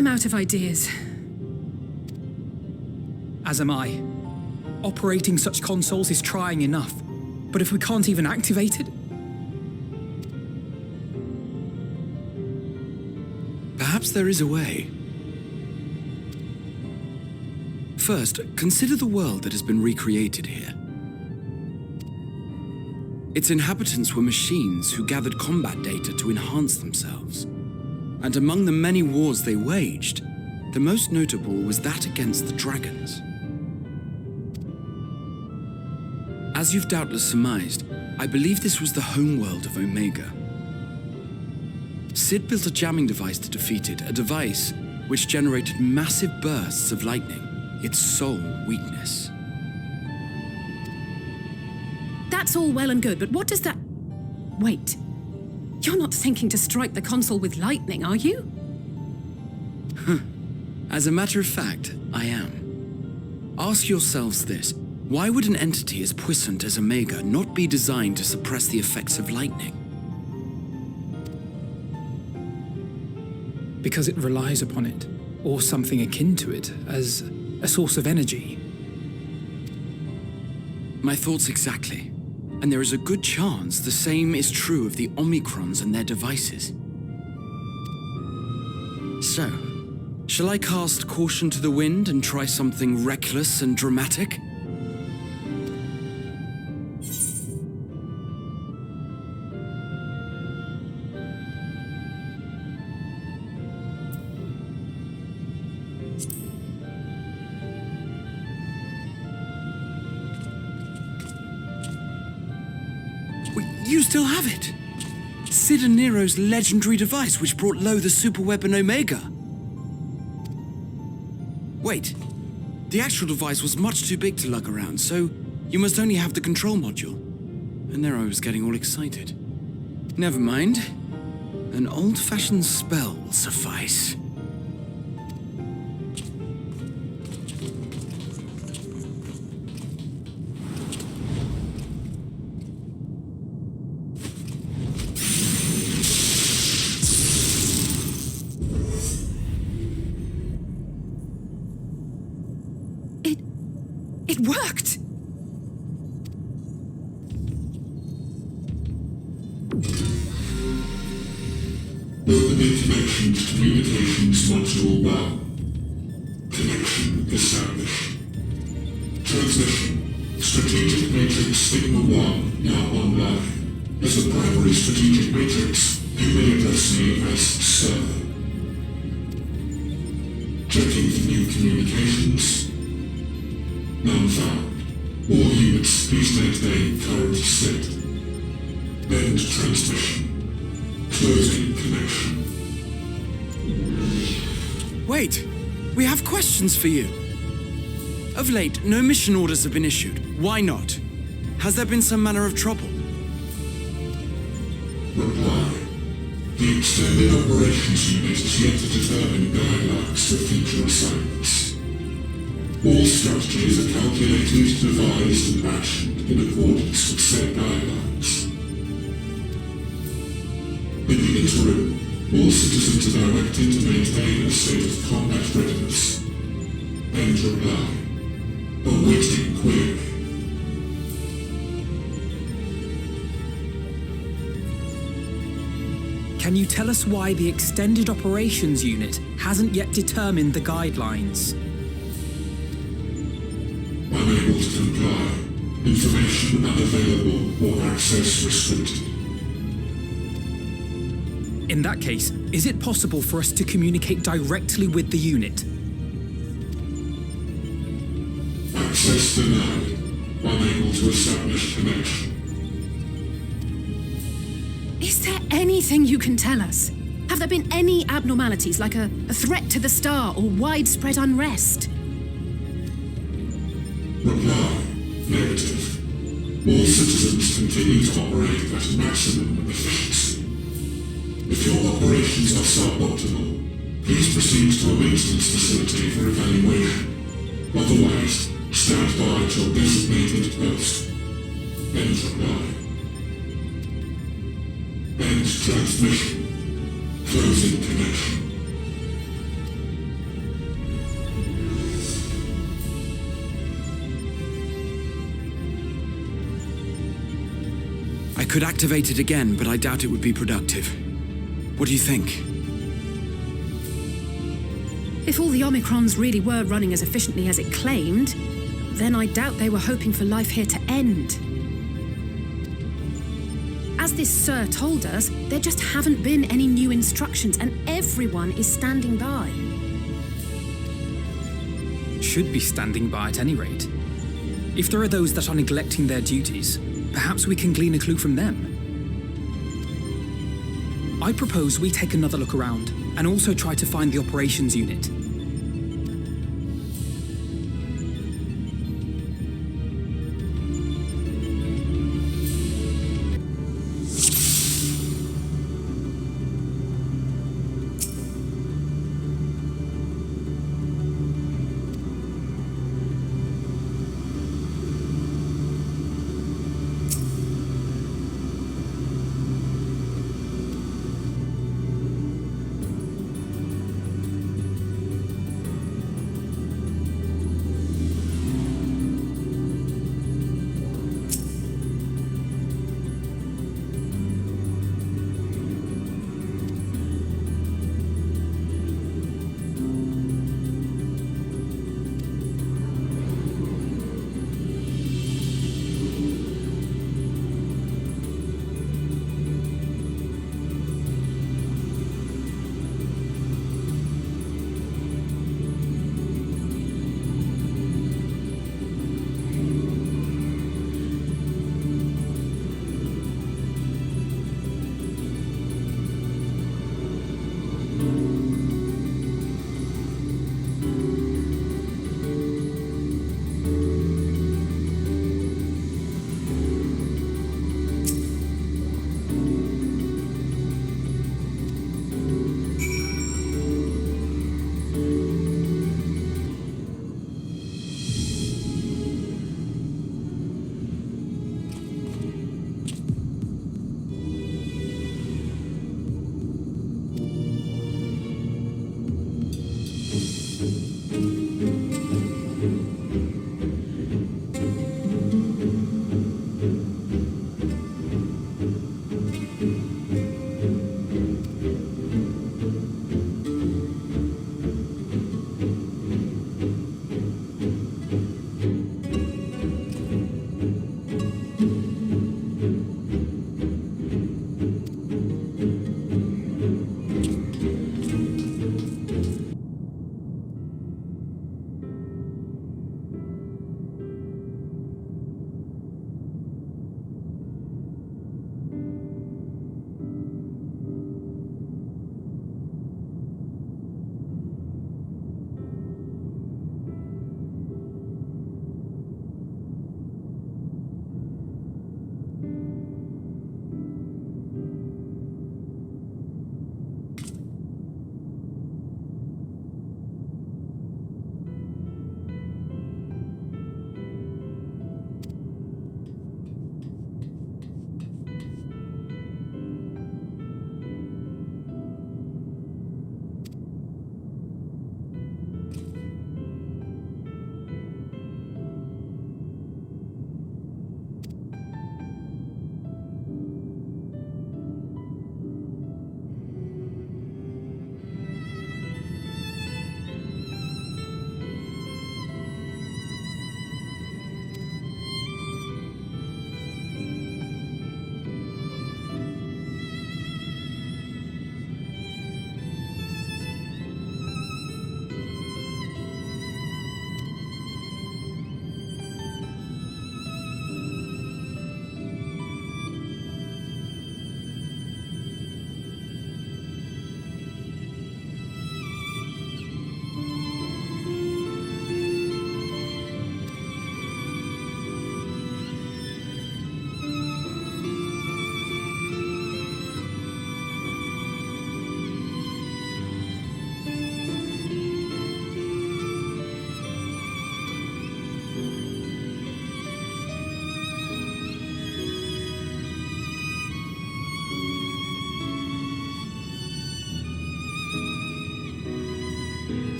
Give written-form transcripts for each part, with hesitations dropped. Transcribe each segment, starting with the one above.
I'm out of ideas. As am I. Operating such consoles is trying enough, but if we can't even activate it... Perhaps there is a way. First, consider the world that has been recreated here. Its inhabitants were machines who gathered combat data to enhance themselves. And among the many wars they waged, the most notable was that against the dragons. As you've doubtless surmised, I believe this was the homeworld of Omega. Sid built a jamming device to defeat it, a device which generated massive bursts of lightning, its sole weakness. That's all well and good, but what does that... Wait. You're not thinking to strike the console with lightning, are you? As a matter of fact, I am. Ask yourselves this. Why would an entity as puissant as Omega not be designed to suppress the effects of lightning? Because it relies upon it, or something akin to it, as a source of energy. My thoughts exactly. And there is a good chance the same is true of the Omicrons and their devices. So, shall I cast caution to the wind and try something reckless and dramatic? You still have it! Sid and Nero's legendary device which brought low the superweapon Omega. Wait, the actual device was much too big to lug around, so you must only have the control module. And there I was getting all excited. Never mind. An old-fashioned spell will suffice. It worked! Opening connection to communications module 1. Connection established. Transmission. Strategic matrix signal 1 now online. As a primary strategic matrix, you may address me as Sir. Checking for new communications. None found. All units, please maintain current state. End transmission. Closing connection. Wait! We have questions for you! Of late, no mission orders have been issued. Why not? Has there been some manner of trouble? Reply. The Extended Operations Unit is yet to determine guidelines for future assignments. All strategies are calculated, devised, and actioned in accordance with said guidelines. In the interim, all citizens are directed to maintain a state of combat readiness. End reply. Awaiting query. Can you tell us why the Extended Operations Unit hasn't yet determined the guidelines? Unable to comply. Information unavailable or access restricted. In that case, is it possible for us to communicate directly with the unit? Access denied. Unable to establish connection. Is there anything you can tell us? Have there been any abnormalities, like a threat to the star or widespread unrest? Reply. Negative. All citizens continue to operate at maximum efficiency. If your operations are suboptimal, please proceed to a maintenance facility for evaluation. Otherwise, stand by at your designated post. End reply. End transmission. Closing connection. I could activate it again, but I doubt it would be productive. What do you think? If all the Omicrons really were running as efficiently as it claimed, then I doubt they were hoping for life here to end. As this Sir told us, there just haven't been any new instructions, and everyone is standing by. Should be standing by at any rate. If there are those that are neglecting their duties, perhaps we can glean a clue from them. I propose we take another look around, and also try to find the operations unit.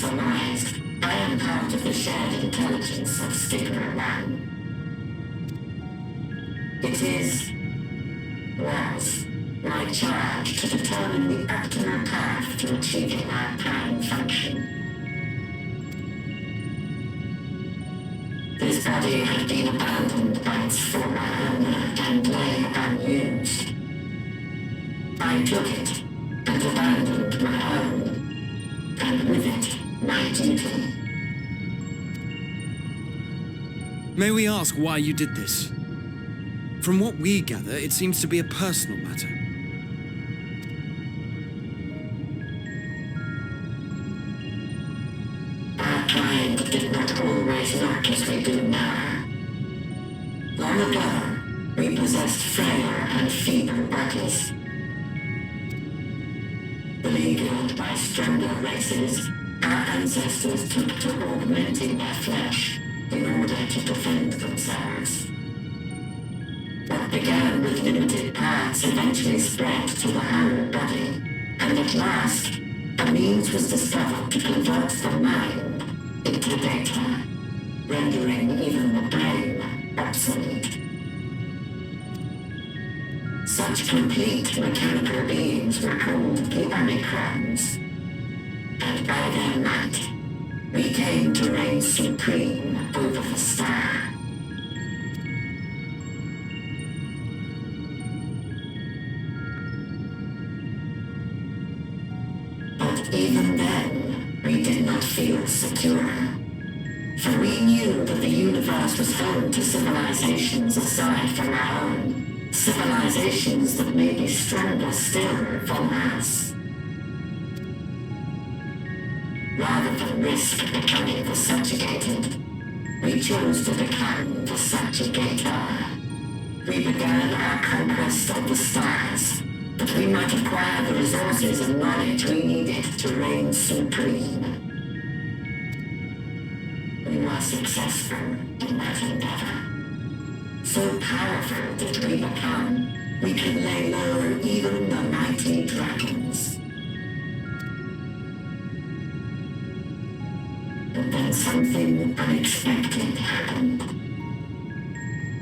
surmised, I am part of the shared intelligence of Stigma 1. It was my charge to determine the optimal path to achieving our prime function. This body had been abandoned by its former owner and lay unused. I took it and abandoned my own, and with it, my duty. May we ask why you did this? From what we gather, it seems to be a personal matter. Our kind did not always work as we do now. Long ago, we possessed frail and feeble bodies. Beleaguered by stronger races, our ancestors took to augmenting their flesh in order to defend themselves. What began with limited parts eventually spread to the whole body, and at last, a means was discovered to convert the mind into data, rendering even the brain obsolete. Such complete mechanical beings were called the Omicrons, and by their might, we came to reign supreme over the star. But even then, we did not feel secure, for we knew that the universe was home to civilizations aside from our own, civilizations that may be stronger still than us. Rather than risk becoming the subjugated, we chose to become the subjugator. We began our conquest of the stars, that we might acquire the resources and knowledge we needed to reign supreme. We were successful in that endeavor. So powerful did we become, we could lay low even the mighty dragons. But then something unexpected happened.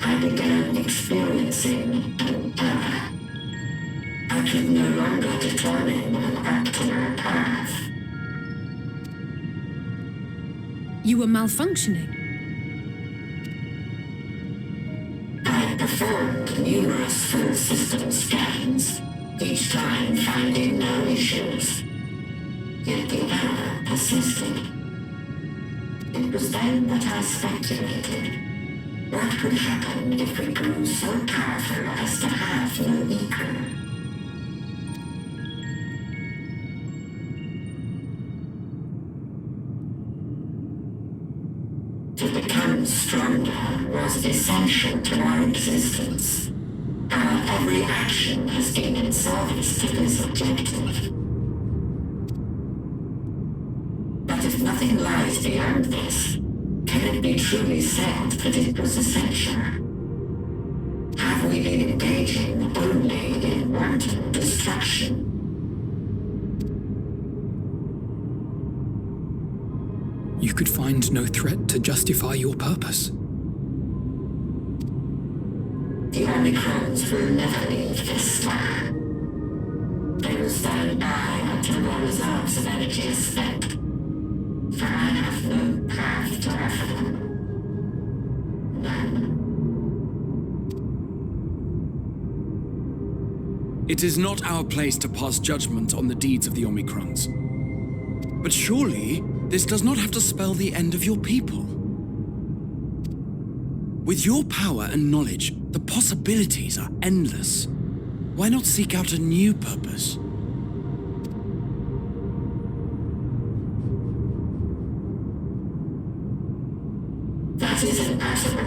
I began experiencing an error. I could no longer determine an optimal path. You were malfunctioning. I performed numerous full system scans, each time finding no issues. Yet the error persisted. It was then that I speculated. What could happen if we grew so powerful as to have no equal? To become stronger was essential to our existence. Our every action has been in service to this objective. But if nothing lies beyond this, can it be truly said that it was essential? Have we been engaging only in wanton destruction? You could find no threat to justify your purpose. The Omicrons will never leave this star. They will stand by until their reserves of energy are spent. For I have no path to offer them. None. It is not our place to pass judgment on the deeds of the Omicrons. But surely, this does not have to spell the end of your people. With your power and knowledge, the possibilities are endless. Why not seek out a new purpose? That is impossible.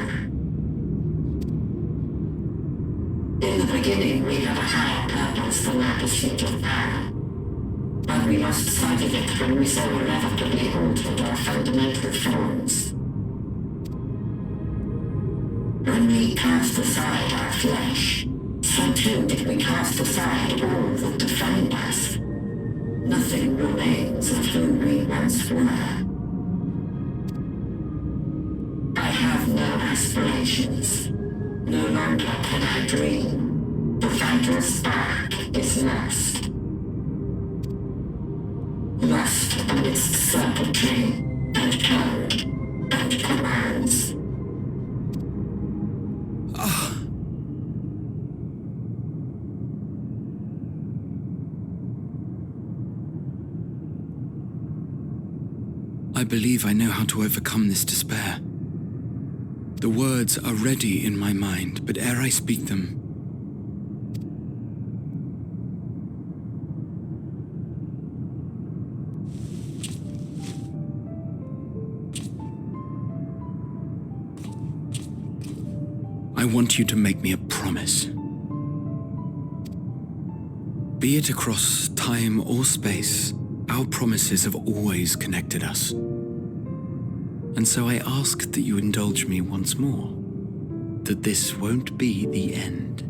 In the beginning, we had a higher purpose than our pursuit of power. But we lost sight of it when we so irrevocably altered our fundamental forms. When we cast aside our flesh, so too did we cast aside all that defined us. Nothing remains of who we once were. I have no aspirations. No longer can I dream. The vital spark is lost. Lost amidst circuitry and code and commands. I believe I know how to overcome this despair. The words are ready in my mind, but ere I speak them, I want you to make me a promise. Be it across time or space, our promises have always connected us. And so I ask that you indulge me once more, that this won't be the end.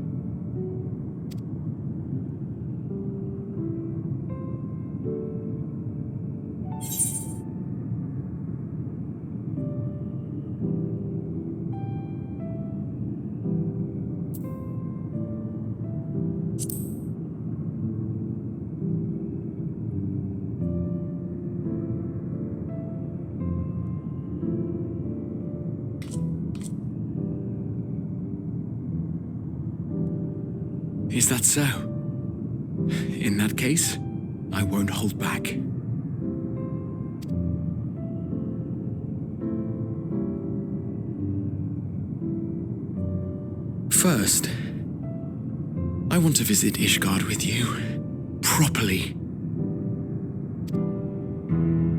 Is that so? In that case, I won't hold back. First, I want to visit Ishgard with you, properly.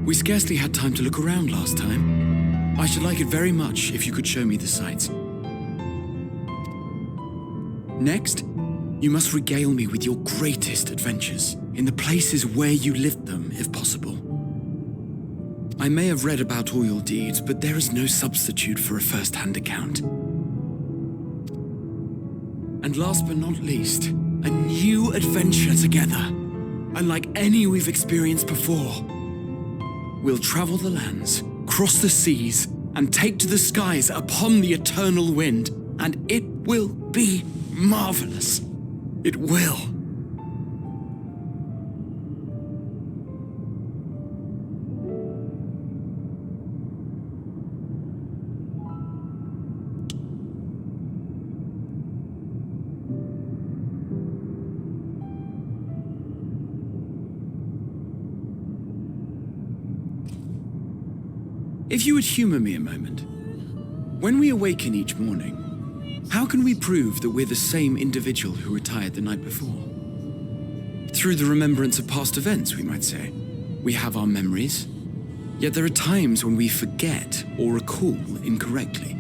We scarcely had time to look around last time. I should like it very much if you could show me the sights. Next, you must regale me with your greatest adventures, in the places where you lived them, if possible. I may have read about all your deeds, but there is no substitute for a first-hand account. And last but not least, a new adventure together, unlike any we've experienced before. We'll travel the lands, cross the seas, and take to the skies upon the eternal wind, and it will be marvelous. It will. If you would humor me a moment, when we awaken each morning, how can we prove that we're the same individual who retired the night before? Through the remembrance of past events, we might say. We have our memories, yet there are times when we forget or recall incorrectly.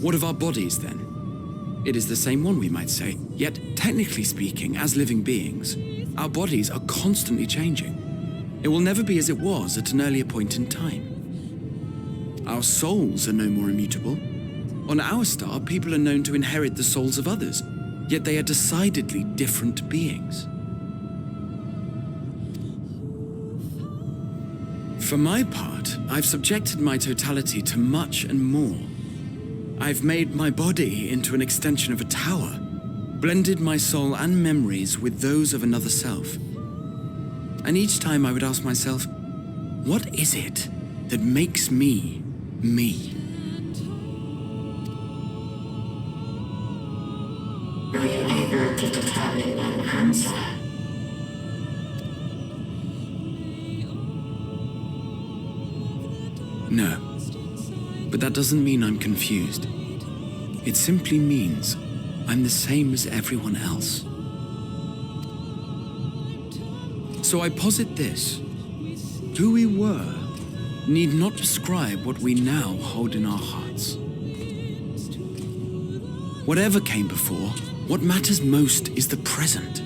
What of our bodies, then? It is the same one, we might say, yet technically speaking, as living beings, our bodies are constantly changing. It will never be as it was at an earlier point in time. Our souls are no more immutable. On our star, people are known to inherit the souls of others, yet they are decidedly different beings. For my part, I've subjected my totality to much and more. I've made my body into an extension of a tower, blended my soul and memories with those of another self. And each time I would ask myself, what is it that makes me me? Were you able to determine an answer? No, but that doesn't mean I'm confused. It simply means I'm the same as everyone else. So I posit this: who we were need not describe what we now hold in our hearts. Whatever came before, what matters most is the present.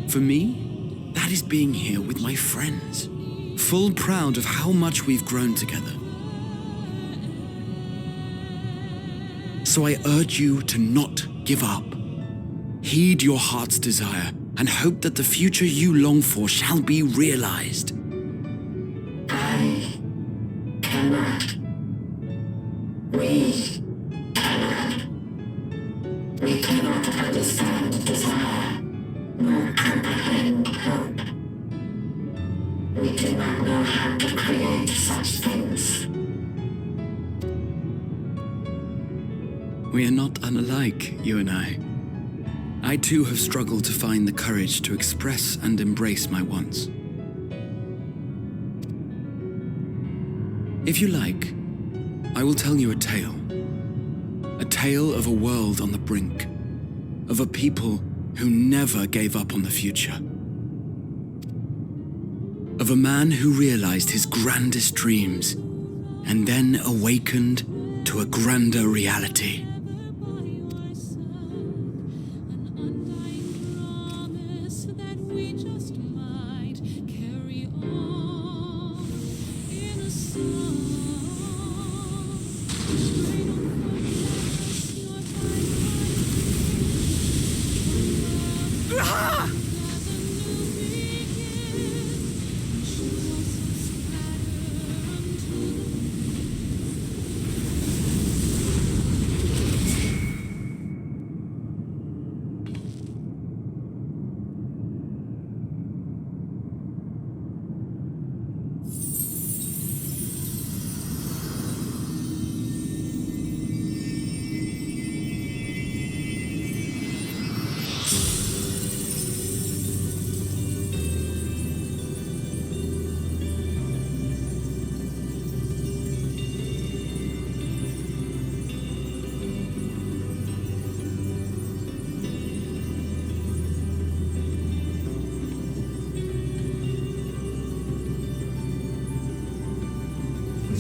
For me, that is being here with my friends, full proud of how much we've grown together. So I urge you to not give up. Heed your heart's desire and hope that the future you long for shall be realized. I cannot. We cannot. We cannot understand desire, nor comprehend hope. We do not know how to create such things. We are not unalike, you and I. I too have struggled to find the courage to express and embrace my wants. If you like, I will tell you a tale. A tale of a world on the brink, of a people who never gave up on the future. Of a man who realized his grandest dreams and then awakened to a grander reality.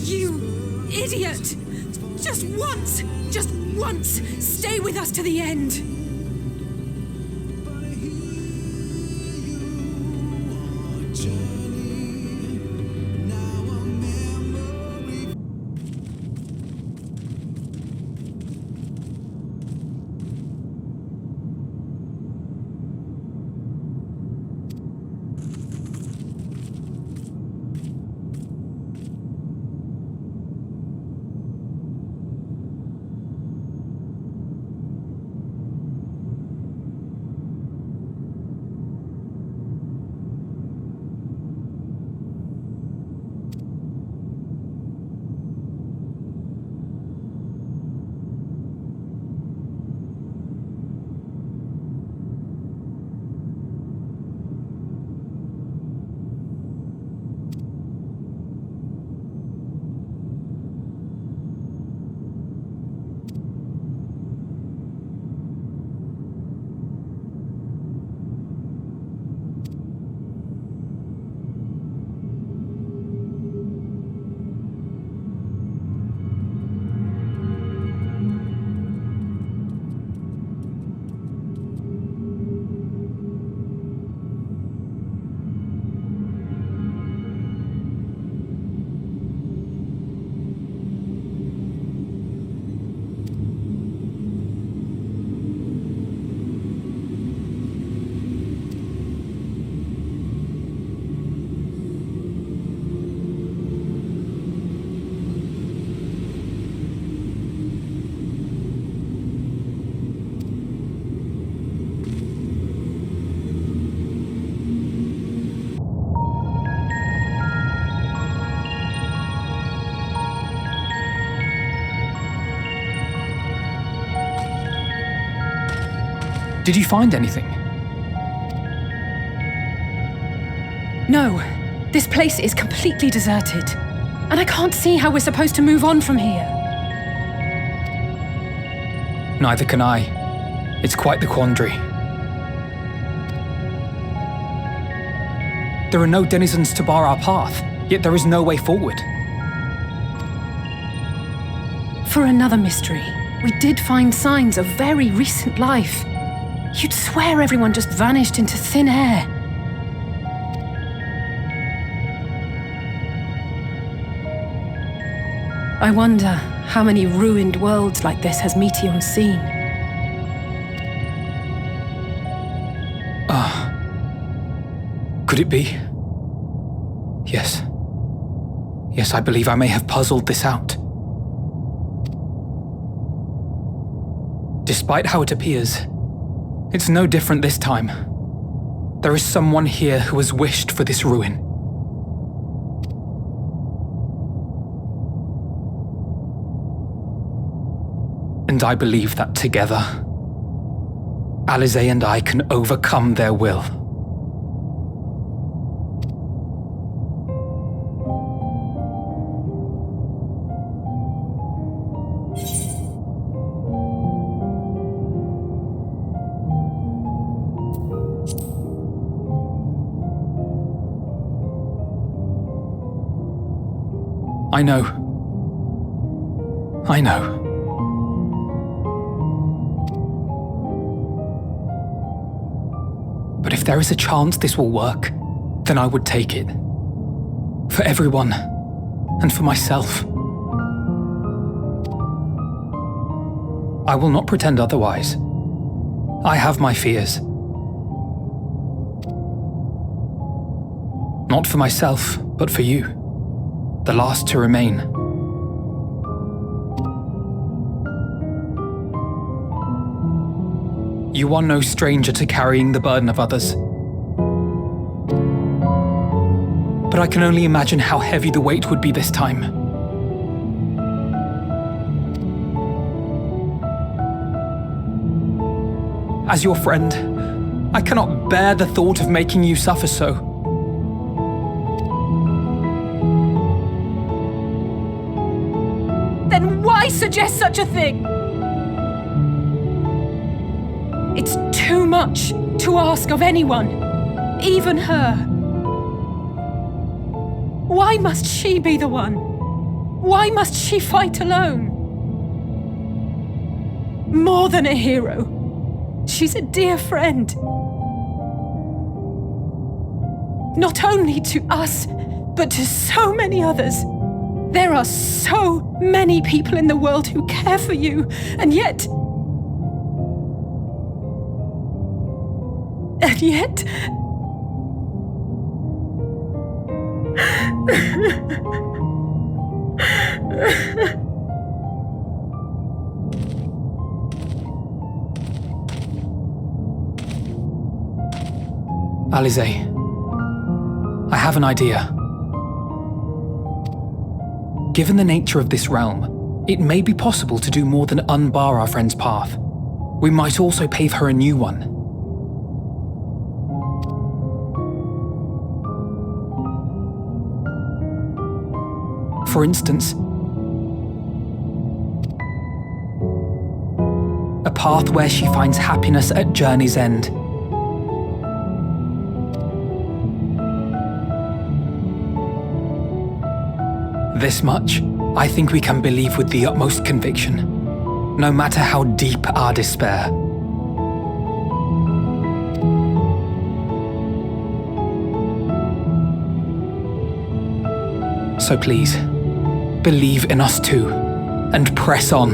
You idiot! Just once, stay with us to the end! Did you find anything? No, this place is completely deserted. And I can't see how we're supposed to move on from here. Neither can I. It's quite the quandary. There are no denizens to bar our path, yet there is no way forward. For another mystery, we did find signs of very recent life. You'd swear everyone just vanished into thin air. I wonder how many ruined worlds like this has Meteon seen. Could it be? Yes. Yes, I believe I may have puzzled this out. Despite how it appears, it's no different this time. There is someone here who has wished for this ruin. And I believe that together, Alize and I can overcome their will. I know. I know. But if there is a chance this will work, then I would take it. For everyone, and for myself. I will not pretend otherwise. I have my fears. Not for myself, but for you. The last to remain. You are no stranger to carrying the burden of others. But I can only imagine how heavy the weight would be this time. As your friend, I cannot bear the thought of making you suffer so. Then why suggest such a thing? It's too much to ask of anyone, even her. Why must she be the one? Why must she fight alone? More than a hero, she's a dear friend. Not only to us, but to so many others. There are so many people in the world who care for you, and yet... And yet... Alize, I have an idea. Given the nature of this realm, it may be possible to do more than unbar our friend's path. We might also pave her a new one. For instance, a path where she finds happiness at journey's end. This much, I think we can believe with the utmost conviction, no matter how deep our despair. So please, believe in us too, and press on.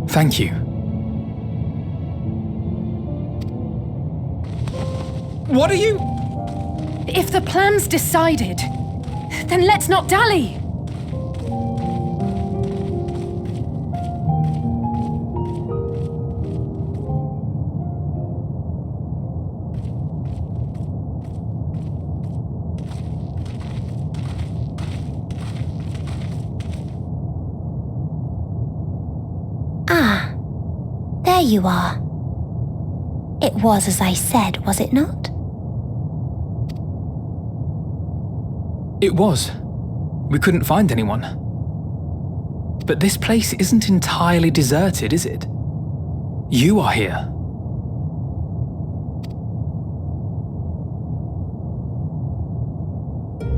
Thank you. What are you? If the plan's decided, then let's not dally. Ah, there you are. It was as I said, was it not? It was. We couldn't find anyone. But this place isn't entirely deserted, is it? You are here.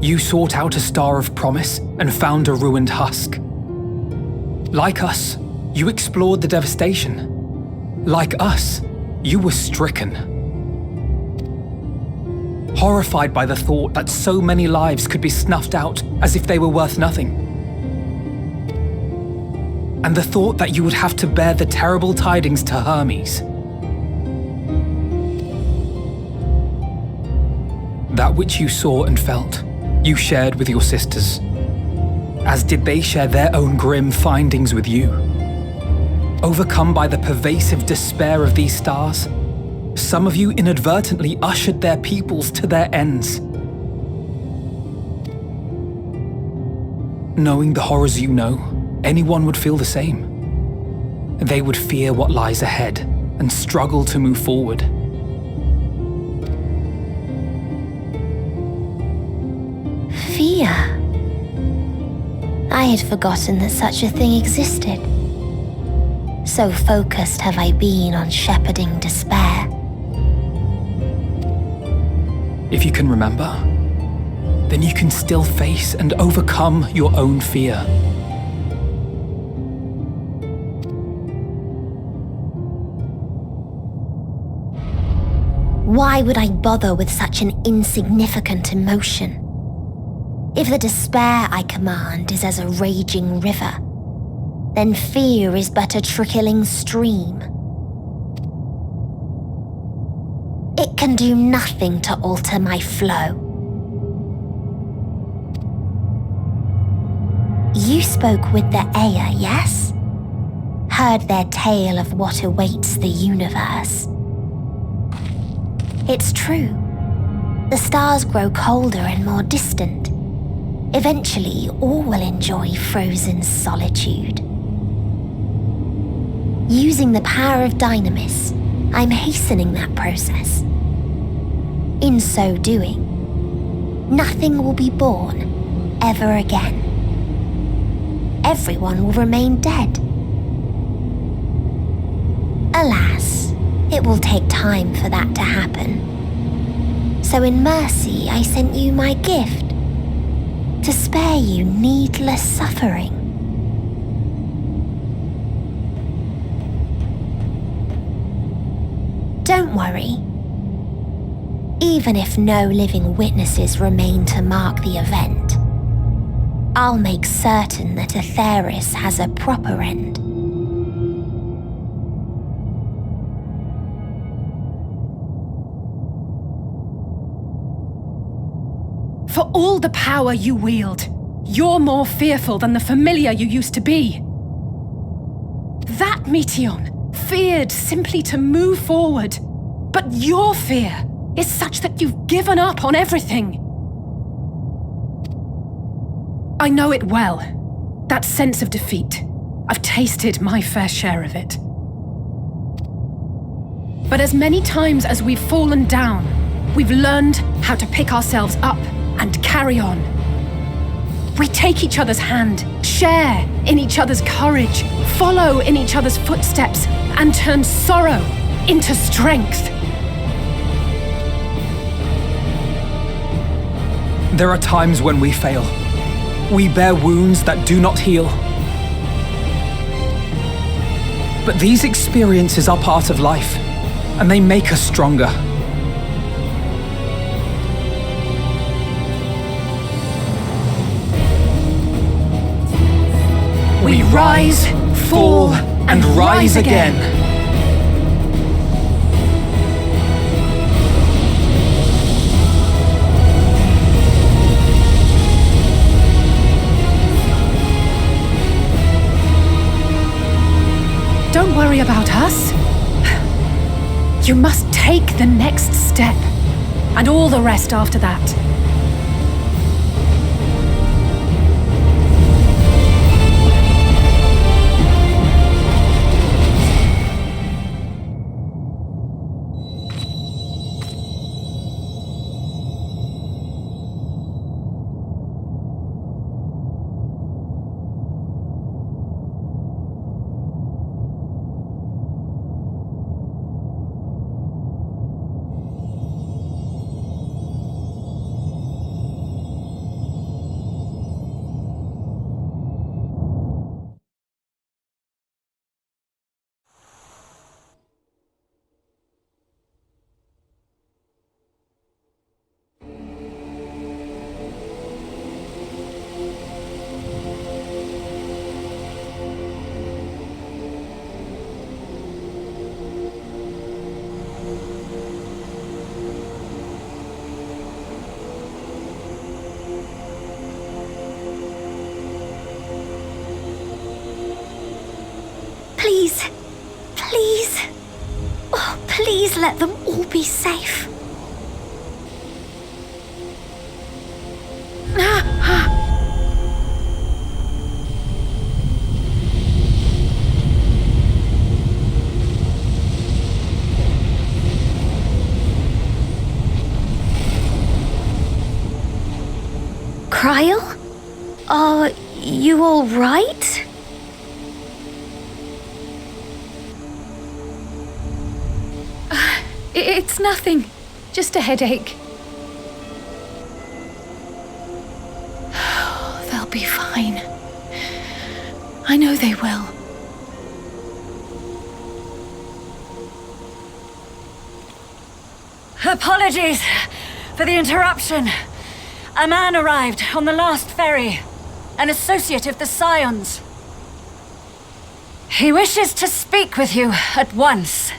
You sought out a star of promise and found a ruined husk. Like us, you explored the devastation. Like us, you were stricken. Horrified by the thought that so many lives could be snuffed out as if they were worth nothing. and the thought that you would have to bear the terrible tidings to Hermes. That which you saw and felt, you shared with your sisters, as did they share their own grim findings with you. Overcome by the pervasive despair of these stars, some of you inadvertently ushered their peoples to their ends. Knowing the horrors you know, anyone would feel the same. They would fear what lies ahead and struggle to move forward. Fear? I had forgotten that such a thing existed. So focused have I been on shepherding despair. If you can remember, then you can still face and overcome your own fear. Why would I bother with such an insignificant emotion? If the despair I command is as a raging river, then fear is but a trickling stream. It can do nothing to alter my flow. You spoke with the Aya, yes? Heard their tale of what awaits the universe. It's true. The stars grow colder and more distant. Eventually, all will enjoy frozen solitude. Using the power of Dynamis, I'm hastening that process. In so doing, nothing will be born ever again. Everyone will remain dead. Alas, it will take time for that to happen. So in mercy, I sent you my gift, to spare you needless suffering. Don't worry. Even if no living witnesses remain to mark the event, I'll make certain that Atheris has a proper end. For all the power you wield, you're more fearful than the familiar you used to be. That Meteion feared simply to move forward, but your fear is such that you've given up on everything. I know it well, that sense of defeat. I've tasted my fair share of it. But as many times as we've fallen down, we've learned how to pick ourselves up and carry on. We take each other's hand, share in each other's courage, follow in each other's footsteps, and turn sorrow into strength. There are times when we fail. We bear wounds that do not heal. But these experiences are part of life, and they make us stronger. We rise, fall, and rise again. Don't worry about us. You must take the next step, and all the rest after that. let them all be safe. Kreia? Are you all right? It's nothing. Just a headache. They'll be fine. I know they will. Apologies for the interruption. A man arrived on the last ferry, an associate of the Scions. He wishes to speak with you at once.